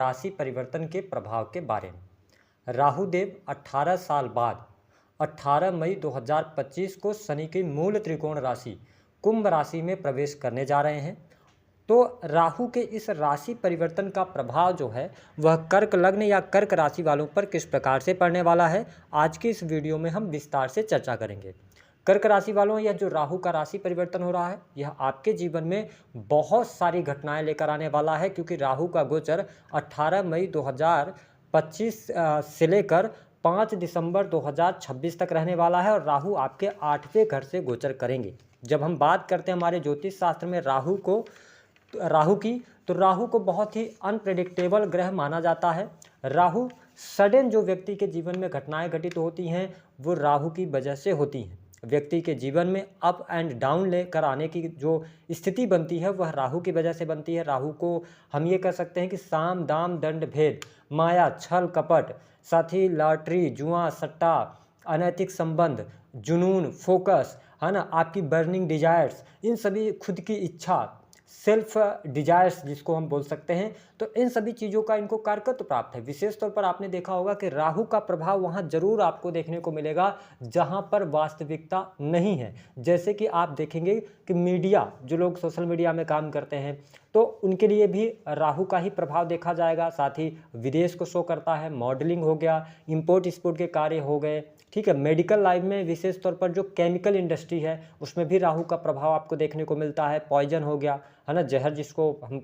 राशि परिवर्तन के प्रभाव के बारे में। राहु देव 18 साल बाद 18 मई 2025 को शनि की मूल त्रिकोण राशि कुंभ राशि में प्रवेश करने जा रहे हैं। तो राहु के इस राशि परिवर्तन का प्रभाव जो है वह कर्क लग्न या कर्क राशि वालों पर किस प्रकार से पड़ने वाला है, आज की इस वीडियो में हम विस्तार से चर्चा करेंगे। कर्क राशि वालों, यह जो राहु का राशि परिवर्तन हो रहा है यह आपके जीवन में बहुत सारी घटनाएं लेकर आने वाला है, क्योंकि राहु का गोचर 18 मई 2025 से लेकर 5 दिसंबर 2026 तक रहने वाला है और राहु आपके 8वें घर से गोचर करेंगे। जब हम बात करते हैं हमारे ज्योतिष शास्त्र में राहु की, तो राहु को बहुत ही अनप्रेडिक्टेबल ग्रह माना जाता है। राहु सडन जो व्यक्ति के जीवन में घटनाएं घटित होती हैं वो राहु की वजह से होती हैं। व्यक्ति के जीवन में अप एंड डाउन लेकर आने की जो स्थिति बनती है वह राहु की वजह से बनती है। राहु को हम ये कह सकते हैं कि साम दाम दंड भेद, माया, छल कपट, साथ ही लॉटरी, जुआ, सट्टा, अनैतिक संबंध, जुनून, फोकस, है ना, आपकी बर्निंग डिजायर्स, इन सभी खुद की इच्छा, सेल्फ डिजायर्स जिसको हम बोल सकते हैं, तो इन सभी चीज़ों का इनको कारकत्व प्राप्त है। विशेष तौर पर आपने देखा होगा कि राहु का प्रभाव वहाँ जरूर आपको देखने को मिलेगा जहाँ पर वास्तविकता नहीं है। जैसे कि आप देखेंगे कि मीडिया, जो लोग सोशल मीडिया में काम करते हैं तो उनके लिए भी राहु का ही प्रभाव देखा जाएगा। साथ ही विदेश को शो करता है, मॉडलिंग हो गया, इंपोर्ट एक्सपोर्ट के कार्य हो गए, ठीक है। मेडिकल लाइन में विशेष तौर पर जो केमिकल इंडस्ट्री है उसमें भी राहु का प्रभाव आपको देखने को मिलता है। पॉइजन हो गया, है ना, जहर जिसको हम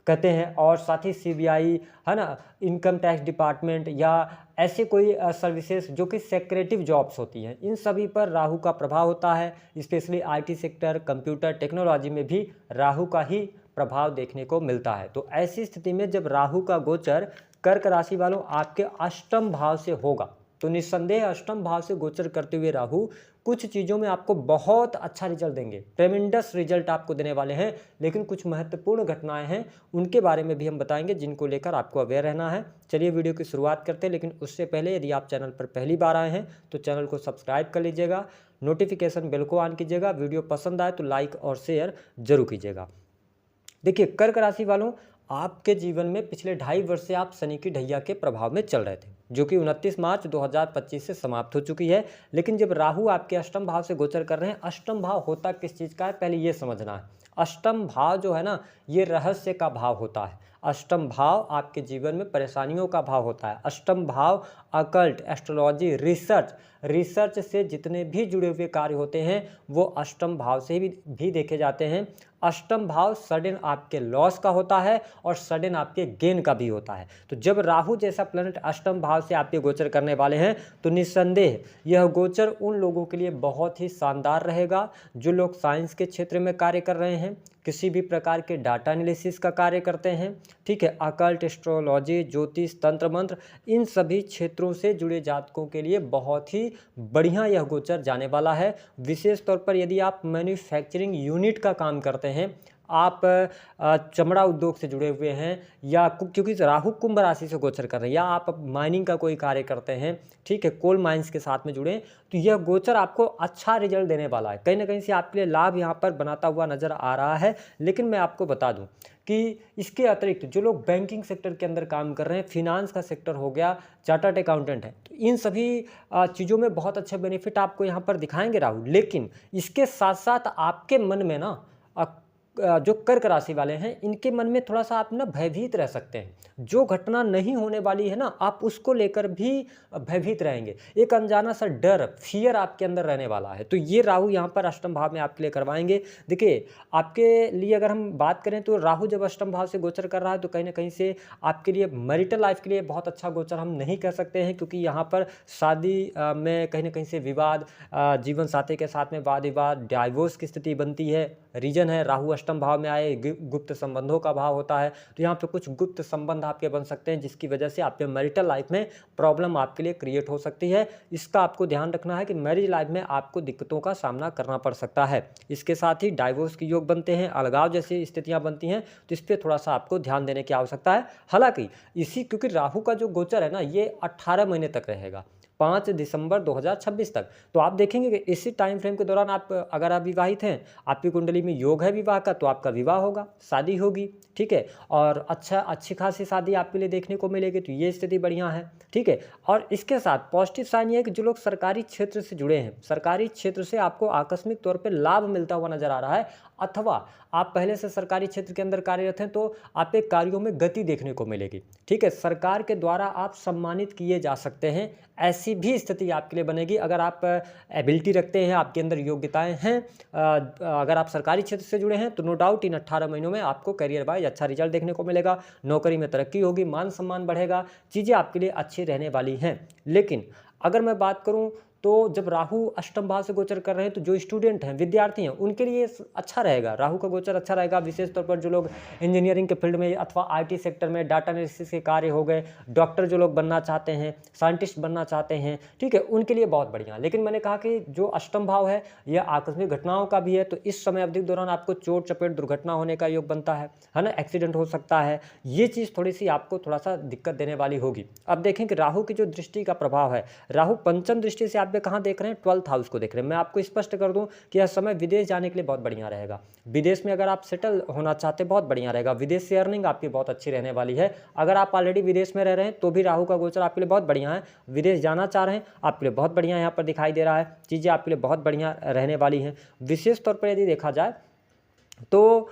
कहते हैं और साथ ही सीबीआई, है ना, इनकम टैक्स डिपार्टमेंट या ऐसे कोई सर्विसेज जो कि सेक्रेटिव जॉब्स होती हैं, इन सभी पर राहु का प्रभाव होता है। Specially IT sector, computer technology में भी राहु का ही प्रभाव देखने को मिलता है। तो ऐसी स्थिति में जब राहु का गोचर कर्क राशि वालों आपके अष्टम भाव से होगा तो निस्संदेह अष्टम भाव से गोचर करते हुए राहु कुछ चीज़ों में आपको बहुत अच्छा रिजल्ट देंगे, ट्रेमेंडस रिजल्ट आपको देने वाले हैं। लेकिन कुछ महत्वपूर्ण घटनाएं हैं उनके बारे में भी हम बताएंगे जिनको लेकर आपको अवेयर रहना है। चलिए वीडियो की शुरुआत करते हैं, लेकिन उससे पहले यदि आप चैनल पर पहली बार आए हैं तो चैनल को सब्सक्राइब कर लीजिएगा, नोटिफिकेशन बेल को ऑन कीजिएगा, वीडियो पसंद आए तो लाइक और शेयर जरूर कीजिएगा। देखिए, कर्क राशि वालों, आपके जीवन में पिछले 2.5 वर्ष से आप शनि की ढैया के प्रभाव में चल रहे थे, जो कि 29 मार्च 2025 से समाप्त हो चुकी है। लेकिन जब राहु आपके अष्टम भाव से गोचर कर रहे हैं, अष्टम भाव होता किस चीज़ का है पहले ये समझना है। अष्टम भाव जो है ना, ये रहस्य का भाव होता है। अष्टम भाव आपके जीवन में परेशानियों का भाव होता है। अष्टम भाव अकल्ट, एस्ट्रोलॉजी, रिसर्च से जितने भी जुड़े हुए कार्य होते हैं वो अष्टम भाव से भी देखे जाते हैं। अष्टम भाव सडन आपके लॉस का होता है और सडन आपके गेन का भी होता है। तो जब राहु जैसा प्लैनेट अष्टम भाव से आपके गोचर करने वाले हैं तो निस्संदेह यह गोचर उन लोगों के लिए बहुत ही शानदार रहेगा जो लोग साइंस के क्षेत्र में कार्य कर रहे हैं, किसी भी प्रकार के डाटा एनालिसिस का कार्य करते हैं, ठीक है, अकल्ट, एस्ट्रोलॉजी, ज्योतिष, तंत्र मंत्र, इन सभी क्षेत्रों से जुड़े जातकों के लिए बहुत ही बढ़िया यह गोचर जाने वाला है। विशेष तौर पर यदि आप मैन्युफैक्चरिंग यूनिट का काम करते हैं, आप चमड़ा उद्योग से जुड़े हुए हैं, या क्योंकि राहु कुंभ राशि से गोचर कर रहे हैं, या आप माइनिंग का कोई कार्य करते हैं, ठीक है, कोल माइंस के साथ में जुड़े, तो यह गोचर आपको अच्छा रिजल्ट देने वाला है। कहीं ना कहीं से आपके लिए लाभ यहाँ पर बनाता हुआ नजर आ रहा है। लेकिन मैं आपको बता दूं कि इसके अतिरिक्त जो लोग बैंकिंग सेक्टर के अंदर काम कर रहे हैं, फिनांस का सेक्टर हो गया, चार्टर्ड अकाउंटेंट है, तो इन सभी चीज़ों में बहुत अच्छे बेनिफिट आपको यहाँ पर दिखाएंगे राहु। लेकिन इसके साथ साथ आपके मन में ना जो कर्क राशि वाले हैं इनके मन में थोड़ा सा आप ना भयभीत रह सकते हैं। जो घटना नहीं होने वाली है ना, आप उसको लेकर भी भयभीत रहेंगे। एक अनजाना सा डर, फियर आपके अंदर रहने वाला है। तो ये राहु यहाँ पर अष्टम भाव में आपके लिए करवाएंगे। देखिए, आपके लिए अगर हम बात करें तो राहु जब अष्टम भाव से गोचर कर रहा है तो कहीं ना कहीं से आपके लिए मैरिटल लाइफ के लिए बहुत अच्छा गोचर हम नहीं कह सकते हैं, क्योंकि यहाँ पर शादी में कहीं ना कहीं से विवाद, जीवन साथी के साथ में वाद विवाद, डाइवोर्स की स्थिति बनती है। रीजन है राहु अष्टम भाव में आए, गुप्त संबंधों का भाव होता है। तो यहाँ पे कुछ गुप्त संबंध आपके बन सकते हैं जिसकी वजह से आपके मैरिटल लाइफ में प्रॉब्लम आपके लिए क्रिएट हो सकती है। इसका आपको ध्यान रखना है कि मैरिज लाइफ में आपको दिक्कतों का सामना करना पड़ सकता है। इसके साथ ही डाइवोर्स के योग बनते हैं, अलगाव जैसी स्थितियां बनती हैं, तो इस पर थोड़ा सा आपको ध्यान देने की आवश्यकता है। हालांकि क्योंकि राहु का जो गोचर है ना, ये 18 महीने तक रहेगा, 5 दिसंबर 2026 तक। तो आप देखेंगे कि इसी टाइम फ्रेम के दौरान आप अगर आप विवाहित हैं, आपकी कुंडली में योग है विवाह का, तो आपका विवाह होगा, शादी होगी, ठीक है। और अच्छी खासी शादी आपके लिए देखने को मिलेगी, तो ये स्थिति बढ़िया है, ठीक है। और इसके साथ पॉजिटिव साइन ये है कि जो लोग सरकारी क्षेत्र से जुड़े हैं, सरकारी क्षेत्र से आपको आकस्मिक तौर पे लाभ मिलता हुआ नजर आ रहा है, अथवा आप पहले से सरकारी क्षेत्र के अंदर कार्यरत हैं तो आपके कार्यों में गति देखने को मिलेगी, ठीक है। सरकार के द्वारा आप सम्मानित किए जा सकते हैं, ऐसी भी स्थिति आपके लिए बनेगी अगर आप एबिलिटी रखते हैं, आपके अंदर योग्यताएं हैं। अगर आप सरकारी क्षेत्र से जुड़े हैं तो नो डाउट इन 18 महीनों में आपको करियर वाइज अच्छा रिजल्ट देखने को मिलेगा, नौकरी में तरक्की होगी, मान सम्मान बढ़ेगा, चीज़ें आपके लिए अच्छी रहने वाली हैं। लेकिन अगर मैं बात करूं तो जब राहु अष्टम भाव से गोचर कर रहे हैं तो जो स्टूडेंट हैं, विद्यार्थी हैं, उनके लिए अच्छा रहेगा, राहु का गोचर अच्छा रहेगा। विशेष तौर पर जो लोग इंजीनियरिंग के फील्ड में अथवा आईटी सेक्टर में डाटा एनालिसिस के कार्य हो गए, डॉक्टर जो लोग बनना चाहते हैं, साइंटिस्ट बनना चाहते हैं, ठीक है, उनके लिए बहुत बढ़िया। लेकिन मैंने कहा कि जो अष्टम भाव है यह आकस्मिक घटनाओं का भी है, तो इस समय अवधि के दौरान आपको चोट चपेट दुर्घटना होने का योग बनता है ना, एक्सीडेंट हो सकता है। ये चीज़ थोड़ी सी आपको थोड़ा सा दिक्कत देने वाली होगी। अब देखें कि राहु की जो दृष्टि का प्रभाव है, राहु पंचम दृष्टि से आप कहाँ देख रहे हैं, 12th हाउस को देख रहे हैं। मैं आपको स्पष्ट कर दूं कि यह समय विदेश जाने के लिए बहुत बढ़िया रहेगा। विदेश में अगर आप सेटल होना चाहते हैं बहुत बढ़िया रहेगा, विदेश से अर्निंग आपकी बहुत अच्छी रहने वाली है। अगर आप ऑलरेडी विदेश में रह रहे हैं तो भी राहु का गोचर आपके लिए बहुत बढ़िया है। विदेश जाना चाह रहे हैं आपके लिए बहुत बढ़िया यहाँ पर दिखाई दे रहा है, चीज़ें आपके लिए बहुत बढ़िया रहने वाली हैं। विशेष तौर पर यदि देखा जाए तो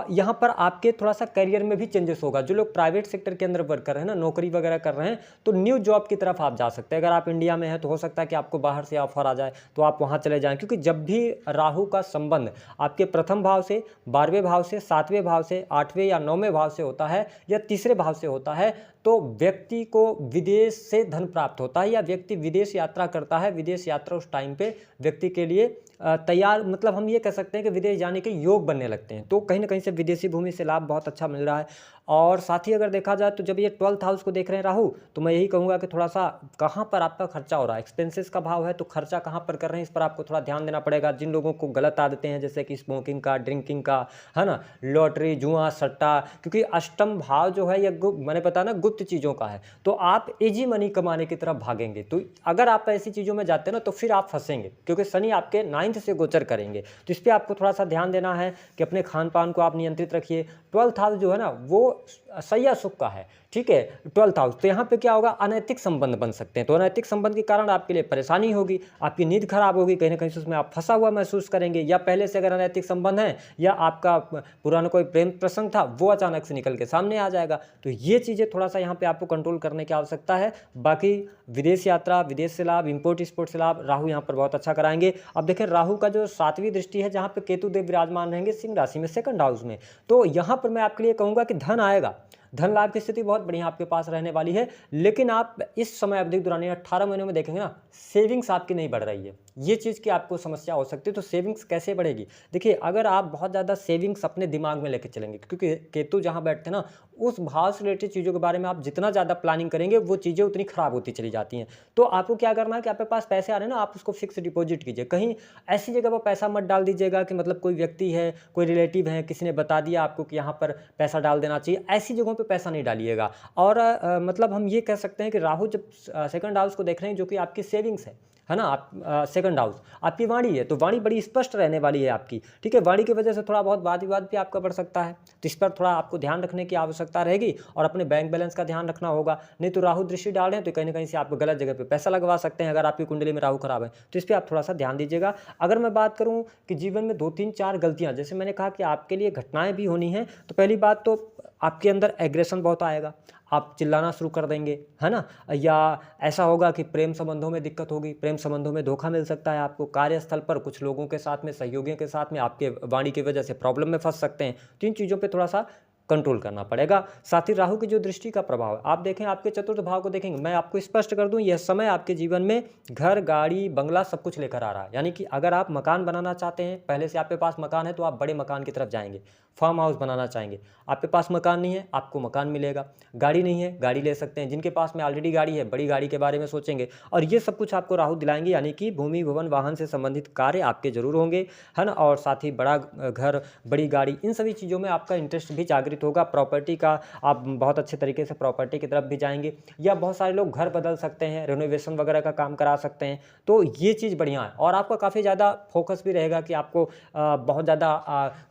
यहाँ पर आपके थोड़ा सा करियर में भी चेंजेस होगा। जो लोग प्राइवेट सेक्टर के अंदर वर्क कर रहे हैं ना, नौकरी वगैरह कर रहे हैं, तो न्यू जॉब की तरफ आप जा सकते हैं। अगर आप इंडिया में हैं तो हो सकता है कि आपको बाहर से ऑफर आ जाए तो आप वहाँ चले जाएं, क्योंकि जब भी राहु का संबंध आपके प्रथम भाव से, 12वें भाव से, 7वें भाव से, 8वें या 9वें भाव से होता है या तीसरे भाव से होता है, तो व्यक्ति को विदेश से धन प्राप्त होता है या व्यक्ति विदेश यात्रा करता है। विदेश यात्रा उस टाइम पे व्यक्ति के लिए तैयार, मतलब हम ये कह सकते हैं कि विदेश जाने के योग बनने लगते हैं। तो कहीं ना कहीं से विदेशी भूमि से लाभ बहुत अच्छा मिल रहा है। और साथ ही अगर देखा जाए तो जब ये 12th हाउस को देख रहे हैं राहु, तो मैं यही कहूँगा कि थोड़ा सा कहाँ पर आपका खर्चा हो रहा है, एक्सपेंसेस का भाव है, तो खर्चा कहाँ पर कर रहे हैं इस पर आपको थोड़ा ध्यान देना पड़ेगा। जिन लोगों को गलत आदतें हैं जैसे कि स्मोकिंग का, ड्रिंकिंग का, है ना, लॉटरी, जुआ, सट्टा, क्योंकि अष्टम भाव जो है यह मैंने बताया ना गुप्त चीज़ों का है, तो आप इजी मनी कमाने की तरफ भागेंगे। तो अगर आप ऐसी चीज़ों में जाते हैं ना तो फिर आप फंसेंगे, क्योंकि शनि आपके 9th से गोचर करेंगे। तो इस पर आपको थोड़ा सा ध्यान देना है कि अपने खान पान को आप नियंत्रित रखिए। 12th हाउस जो है ना वो सैया सुख का है, ठीक है, 12th हाउस। तो यहाँ पे क्या होगा, अनैतिक संबंध बन सकते हैं। तो अनैतिक संबंध के कारण आपके लिए परेशानी होगी, आपकी नींद खराब होगी, कहीं ना कहीं उसमें आप फंसा हुआ महसूस करेंगे, या पहले से अगर अनैतिक संबंध है या आपका पुराना कोई प्रेम प्रसंग था वो अचानक से निकल के सामने आ जाएगा। तो ये चीज़ें थोड़ा सा यहाँ पे आपको कंट्रोल करने की आवश्यकता है। बाकी विदेश यात्रा, विदेश से लाभ, इंपोर्ट एक्सपोर्ट से लाभ राहु यहाँ पर बहुत अच्छा कराएंगे। अब देखें राहु का जो 7वीं दृष्टि है जहाँ पे केतु देव विराजमान रहेंगे सिंह राशि में, 2nd हाउस में, तो यहाँ पर मैं आपके लिए कहूँगा कि धन आएगा, धन लाभ की स्थिति बहुत बढ़िया आपके पास रहने वाली है। लेकिन आप इस समय अवधि के दौरान 18 महीनों में देखेंगे ना, सेविंग्स आपकी नहीं बढ़ रही है, ये चीज़ की आपको समस्या हो सकती है। तो सेविंग्स कैसे बढ़ेगी, देखिए अगर आप बहुत ज़्यादा सेविंग्स अपने दिमाग में लेकर चलेंगे, क्योंकि केतु जहाँ बैठते हैं ना उस भाव से रिलेटेड चीज़ों के बारे में आप जितना ज़्यादा प्लानिंग करेंगे वो चीज़ें उतनी खराब होती चली जाती हैं। तो आपको क्या करना है कि आपके पास पैसे आ रहे हैं ना, आप उसको फिक्स डिपॉजिट कीजिए। कहीं ऐसी जगह पर पैसा मत डाल दीजिएगा कि मतलब कोई व्यक्ति है, कोई रिलेटिव है, किसी ने बता दिया आपको कि यहाँ पर पैसा डाल देना चाहिए, ऐसी जगहों पर पैसा नहीं डालिएगा। और मतलब हम ये कह सकते हैं कि राहु जब 2nd हाउस को देख रहे हैं जो कि आपकी सेविंग्स है ना, आप 2nd हाउस आपकी वाणी है, तो वाणी बड़ी स्पष्ट रहने वाली है आपकी, ठीक है। वाणी की वजह से थोड़ा बहुत वाद विवाद भी आपका बढ़ सकता है, तो इस पर थोड़ा आपको ध्यान रखने की आवश्यकता रहेगी और अपने बैंक बैलेंस का ध्यान रखना होगा। नहीं तो राहु दृष्टि डाल रहे हैं तो कहीं ना कहीं से आप गलत जगह पे पैसा लगवा सकते हैं। अगर आपकी कुंडली में राहु खराब है तो इस पर आप थोड़ा सा ध्यान दीजिएगा। अगर मैं बात करूँ कि जीवन में 2, 3, 4 गलतियाँ, जैसे मैंने कहा कि आपके लिए घटनाएं भी होनी हैं, तो पहली बात तो आपके अंदर एग्रेशन बहुत आएगा, आप चिल्लाना शुरू कर देंगे, है ना, या ऐसा होगा कि प्रेम संबंधों में दिक्कत होगी, प्रेम संबंधों में धोखा मिल सकता है आपको, कार्यस्थल पर कुछ लोगों के साथ में, सहयोगियों के साथ में आपके वाणी की वजह से प्रॉब्लम में फंस सकते हैं। तो इन चीज़ों पे थोड़ा सा कंट्रोल करना पड़ेगा। साथ ही राहु की जो दृष्टि का प्रभाव है, आप देखें आपके 4th भाव को देखेंगे, मैं आपको स्पष्ट कर दूं यह समय आपके जीवन में घर, गाड़ी, बंगला सब कुछ लेकर आ रहा है। यानी कि अगर आप मकान बनाना चाहते हैं, पहले से आपके पास मकान है तो आप बड़े मकान की तरफ जाएंगे, फार्म हाउस बनाना चाहेंगे। आपके पास मकान नहीं है, आपको मकान मिलेगा। गाड़ी नहीं है, गाड़ी ले सकते हैं। जिनके पास में ऑलरेडी गाड़ी है, बड़ी गाड़ी के बारे में सोचेंगे, और ये सब कुछ आपको राहु दिलाएंगे। यानी कि भूमि, भवन, वाहन से संबंधित कार्य आपके जरूर होंगे, है ना, और साथ ही बड़ा घर, बड़ी गाड़ी, इन सभी चीज़ों में आपका इंटरेस्ट भी जागृत केंद्रित होगा, प्रॉपर्टी का आप बहुत अच्छे तरीके से प्रॉपर्टी की तरफ भी जाएंगे, या बहुत सारे लोग घर बदल सकते हैं, रेनोवेशन वगैरह का काम करा सकते हैं। तो ये चीज़ बढ़िया है और आपका काफ़ी ज़्यादा फोकस भी रहेगा कि आपको बहुत ज़्यादा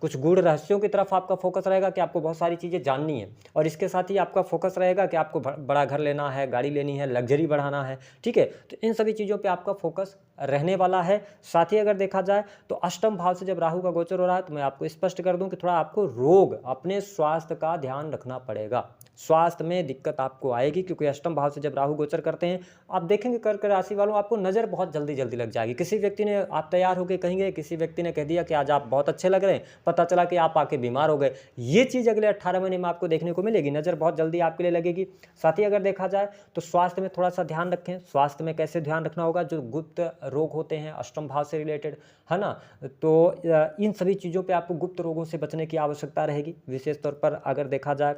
कुछ गूढ़ रहस्यों की तरफ आपका फोकस रहेगा कि आपको बहुत सारी चीज़ें जाननी है, और इसके साथ ही आपका फोकस रहेगा कि आपको बड़ा घर लेना है, गाड़ी लेनी है, लग्जरी बढ़ाना है, ठीक है। तो इन सभी चीज़ों पे आपका फोकस रहने वाला है। साथ ही अगर देखा जाए तो अष्टम भाव से जब राहु का गोचर हो रहा है, तो मैं आपको स्पष्ट कर दूं कि थोड़ा आपको रोग, अपने स्वास्थ्य का ध्यान रखना पड़ेगा। स्वास्थ्य में दिक्कत आपको आएगी, क्योंकि अष्टम भाव से जब राहु गोचर करते हैं, आप देखेंगे कर्क राशि वालों, आपको नज़र बहुत जल्दी जल्दी लग जाएगी। किसी व्यक्ति ने, आप तैयार होकर कहेंगे, किसी व्यक्ति ने कह दिया कि आज आप बहुत अच्छे लग रहे हैं, पता चला कि आप आके बीमार हो गए। ये चीज़ अगले 18 महीने में आपको देखने को मिलेगी, नज़र बहुत जल्दी आपके लिए लगेगी। साथ ही अगर देखा जाए तो स्वास्थ्य में थोड़ा सा ध्यान रखें। स्वास्थ्य में कैसे ध्यान रखना होगा? जो गुप्त रोग होते हैं अष्टम भाव से रिलेटेड, है ना, तो इन सभी चीज़ों पे आपको गुप्त रोगों से बचने की आवश्यकता रहेगी। विशेष तौर पर अगर देखा जाए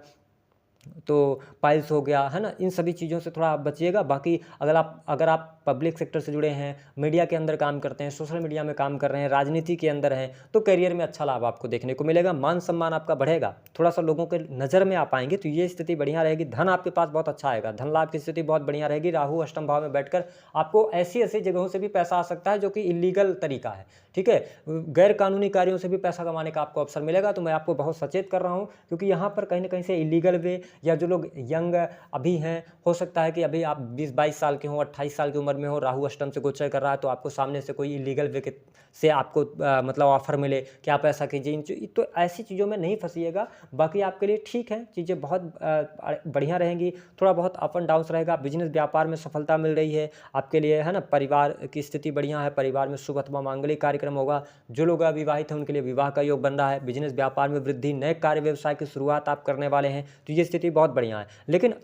तो पाइल्स हो गया, है ना, इन सभी चीज़ों से थोड़ा आप बचिएगा। बाकी अगर आप पब्लिक सेक्टर से जुड़े हैं, मीडिया के अंदर काम करते हैं, सोशल मीडिया में काम कर रहे हैं, राजनीति के अंदर हैं, तो करियर में अच्छा लाभ आपको देखने को मिलेगा, मान सम्मान आपका बढ़ेगा, थोड़ा सा लोगों के नज़र में आ पाएंगे, तो ये स्थिति बढ़िया रहेगी। धन आपके पास बहुत अच्छा आएगा, धन लाभ की स्थिति बहुत बढ़िया रहेगी। राहु अष्टम भाव में बैठकर आपको ऐसी ऐसी जगहों से भी पैसा आ सकता है जो कि इलीगल तरीका है, ठीक है, गैर कानूनी कार्यों से भी पैसा कमाने का आपको अवसर मिलेगा। तो मैं आपको बहुत सचेत कर रहा हूँ, क्योंकि यहाँ पर कहीं ना कहीं से इलीगल वे, या जो लोग यंग अभी हैं, हो सकता है कि अभी आप 20-22 साल के हों, 28 साल की उम्र में हो, राहु अष्टम से गोचर कर रहा है, तो आपको सामने से कोई इलीगल वे से आपको मतलब ऑफर मिले कि आप ऐसा कीजिए, तो ऐसी चीज़ों में नहीं फंसिएगा। बाकी आपके लिए ठीक है, चीज़ें बहुत बढ़िया रहेंगी। थोड़ा बहुत अप एंड डाउन्स रहेगा, बिजनेस व्यापार में सफलता मिल रही है आपके लिए, है ना, परिवार की स्थिति बढ़िया है, परिवार में शुभ अथवा मांगलिक कार्यक्रम होगा। जो लोग अविवाहित हैं उनके लिए विवाह का योग बन रहा है, बिजनेस व्यापार में वृद्धि, नए कार्य व्यवसाय की शुरुआत आप करने वाले हैं, तो ये स्थिति बहुत बढ़िया है। लेकिन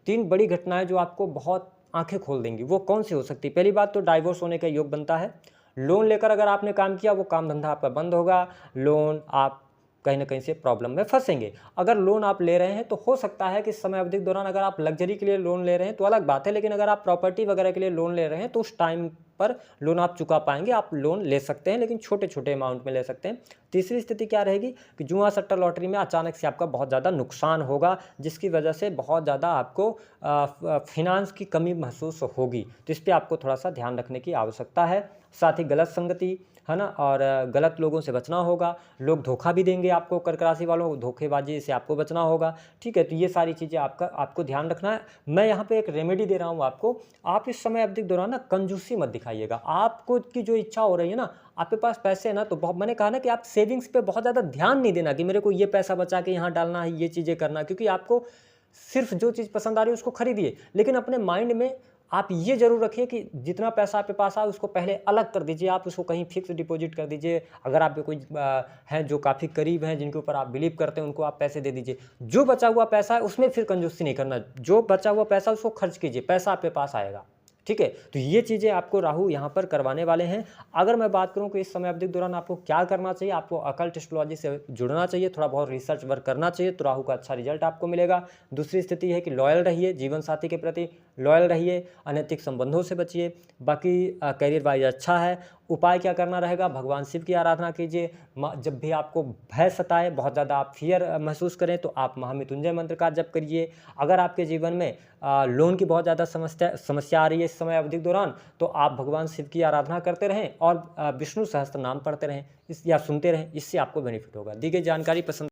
तीन बड़ी घटनाएं जो आपको बहुत आंखें खोल देंगी, वो कौन सी हो सकती है? पहली बात तो डाइवोर्स होने का योग बनता है। लोन लेकर अगर आपने काम किया, वो काम धंधा आपका बंद होगा, लोन आप कहीं ना कहीं से प्रॉब्लम में फंसेंगे। अगर लोन आप ले रहे हैं तो हो सकता है कि समय अवधि के दौरान, अगर आप लग्जरी के लिए लोन ले रहे हैं तो अलग बात है, लेकिन अगर आप प्रॉपर्टी वगैरह के लिए लोन ले रहे हैं तो उस टाइम पर लोन आप चुका पाएंगे। आप लोन ले सकते हैं, लेकिन छोटे छोटे अमाउंट में ले सकते हैं। तीसरी स्थिति क्या रहेगी कि जुआ सट्टा लॉटरी में अचानक से आपका बहुत ज़्यादा नुकसान होगा, जिसकी वजह से बहुत ज़्यादा आपको फिनांस की कमी महसूस होगी, तो इस पर आपको थोड़ा सा ध्यान रखने की आवश्यकता है। साथ ही गलत संगति, है ना, और गलत लोगों से बचना होगा। लोग धोखा भी देंगे आपको, कर्क राशि वालों, धोखेबाजी से आपको बचना होगा, ठीक है। तो ये सारी चीज़ें आपको ध्यान रखना है। मैं यहाँ पे एक रेमेडी दे रहा हूँ आपको। आप इस समय अवधि के दौरान ना कंजूसी मत दिखाइएगा। आपको की जो इच्छा हो रही है ना, आपके पास पैसे है ना, तो बहुत, मैंने कहा ना कि आप सेविंग्स पे बहुत ज़्यादा ध्यान नहीं देना कि मेरे को ये पैसा बचा के यहाँ डालना है, ये चीज़ें करना, क्योंकि आपको सिर्फ जो चीज़ पसंद आ रही है उसको खरीदिए, लेकिन अपने माइंड में आप ये जरूर रखिए कि जितना पैसा आपके पास आए उसको पहले अलग कर दीजिए, आप उसको कहीं फिक्स डिपॉजिट कर दीजिए। अगर आप कोई हैं जो काफ़ी करीब हैं, जिनके ऊपर आप बिलीव करते हैं, उनको आप पैसे दे दीजिए। जो बचा हुआ पैसा है उसमें फिर कंजूसी नहीं करना, जो बचा हुआ पैसा उसको खर्च कीजिए, पैसा आपके पास आएगा, ठीक है। तो ये चीज़ें आपको राहु यहाँ पर करवाने वाले हैं। अगर मैं बात करूँ कि इस समय अवधि के दौरान आपको क्या करना चाहिए, आपको अकल्ट एस्ट्रोलॉजी से जुड़ना चाहिए, थोड़ा बहुत रिसर्च वर्क करना चाहिए, तो राहु का अच्छा रिजल्ट आपको मिलेगा। दूसरी स्थिति है कि लॉयल रहिए, जीवन साथी के प्रति लॉयल रहिए, अनैतिक संबंधों से बचिए। बाकी करियर वाइज अच्छा है। उपाय क्या करना रहेगा? भगवान शिव की आराधना कीजिए। जब भी आपको भय सताए, बहुत ज़्यादा आप फियर महसूस करें, तो आप महामृत्युंजय मंत्र का जप करिए। अगर आपके जीवन में लोन की बहुत ज़्यादा समस्या आ रही है इस समय अवधि के दौरान, तो आप भगवान शिव की आराधना करते रहें और विष्णु सहस्त्र नाम पढ़ते रहें या सुनते रहें, इससे आपको बेनिफिट होगा। दी गई जानकारी पसंद